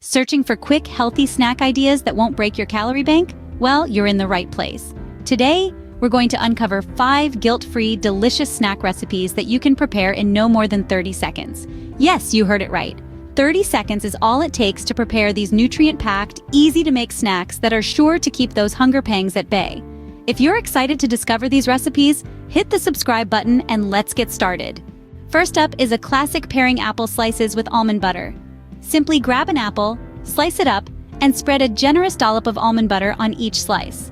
Searching for quick, healthy snack ideas that won't break your calorie bank? Well, you're in the right place. Today, we're going to uncover 5 guilt-free, delicious snack recipes that you can prepare in no more than 30 seconds. Yes, you heard it right. 30 seconds is all it takes to prepare these nutrient-packed, easy-to-make snacks that are sure to keep those hunger pangs at bay. If you're excited to discover these recipes, hit the subscribe button and let's get started. First up is a classic pairing apple slices with almond butter. Simply grab an apple, slice it up, and spread a generous dollop of almond butter on each slice.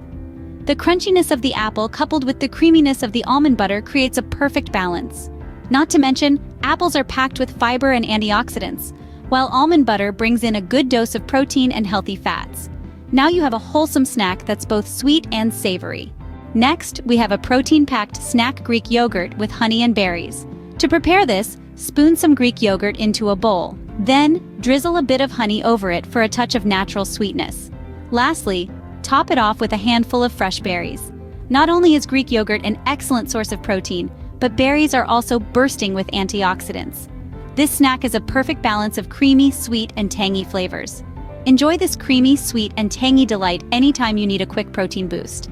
The crunchiness of the apple coupled with the creaminess of the almond butter creates a perfect balance. Not to mention, apples are packed with fiber and antioxidants, while almond butter brings in a good dose of protein and healthy fats. Now you have a wholesome snack that's both sweet and savory. Next, we have a protein-packed snack Greek yogurt with honey and berries. To prepare this, spoon some Greek yogurt into a bowl. Then, drizzle a bit of honey over it for a touch of natural sweetness. Lastly, top it off with a handful of fresh berries. Not only is Greek yogurt an excellent source of protein, but berries are also bursting with antioxidants. This snack is a perfect balance of creamy, sweet, and tangy flavors. Enjoy this creamy, sweet, and tangy delight anytime you need a quick protein boost.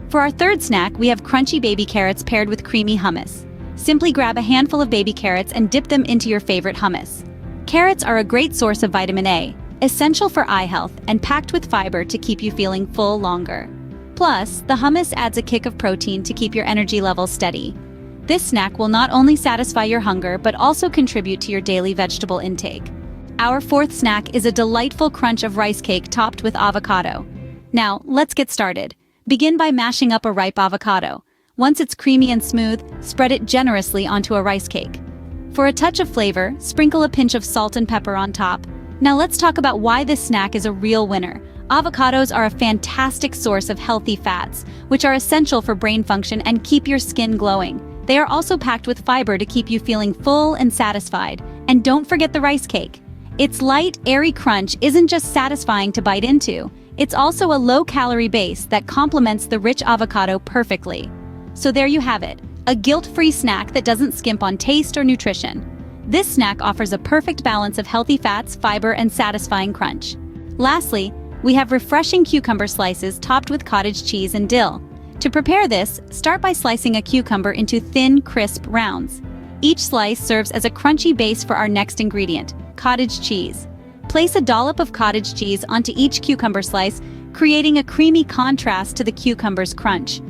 For our third snack, we have crunchy baby carrots paired with creamy hummus. Simply grab a handful of baby carrots and dip them into your favorite hummus. Carrots are a great source of vitamin A, essential for eye health and packed with fiber to keep you feeling full longer. Plus, the hummus adds a kick of protein to keep your energy levels steady. This snack will not only satisfy your hunger but also contribute to your daily vegetable intake. Our fourth snack is a delightful crunch of rice cake topped with avocado. Now, let's get started. Begin by mashing up a ripe avocado. Once it's creamy and smooth, spread it generously onto a rice cake. For a touch of flavor, sprinkle a pinch of salt and pepper on top. Now let's talk about why this snack is a real winner. Avocados are a fantastic source of healthy fats, which are essential for brain function and keep your skin glowing. They are also packed with fiber to keep you feeling full and satisfied. And don't forget the rice cake. Its light, airy crunch isn't just satisfying to bite into. It's also a low-calorie base that complements the rich avocado perfectly. So there you have it. A guilt-free snack that doesn't skimp on taste or nutrition. This snack offers a perfect balance of healthy fats, fiber, and satisfying crunch. Lastly, we have refreshing cucumber slices topped with cottage cheese and dill. To prepare this, start by slicing a cucumber into thin, crisp rounds. Each slice serves as a crunchy base for our next ingredient, cottage cheese. Place a dollop of cottage cheese onto each cucumber slice, creating a creamy contrast to the cucumber's crunch.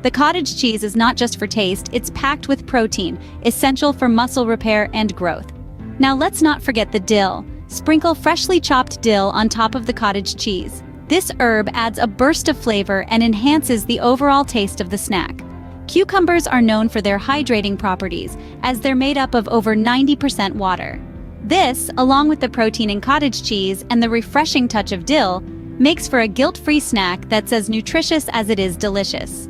The cottage cheese is not just for taste, it's packed with protein, essential for muscle repair and growth. Now let's not forget the dill. Sprinkle freshly chopped dill on top of the cottage cheese. This herb adds a burst of flavor and enhances the overall taste of the snack. Cucumbers are known for their hydrating properties, as they're made up of over 90% water. This, along with the protein in cottage cheese and the refreshing touch of dill, makes for a guilt-free snack that's as nutritious as it is delicious.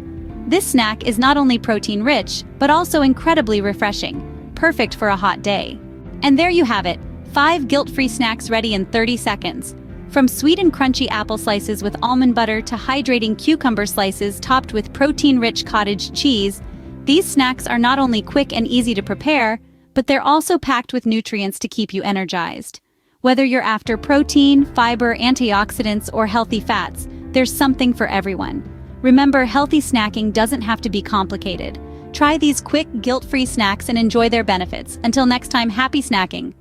This snack is not only protein-rich, but also incredibly refreshing, perfect for a hot day. And there you have it, 5 guilt-free snacks ready in 30 seconds. From sweet and crunchy apple slices with almond butter to hydrating cucumber slices topped with protein-rich cottage cheese, these snacks are not only quick and easy to prepare, but they're also packed with nutrients to keep you energized. Whether you're after protein, fiber, antioxidants, or healthy fats, there's something for everyone. Remember, healthy snacking doesn't have to be complicated. Try these quick, guilt-free snacks and enjoy their benefits. Until next time, happy snacking!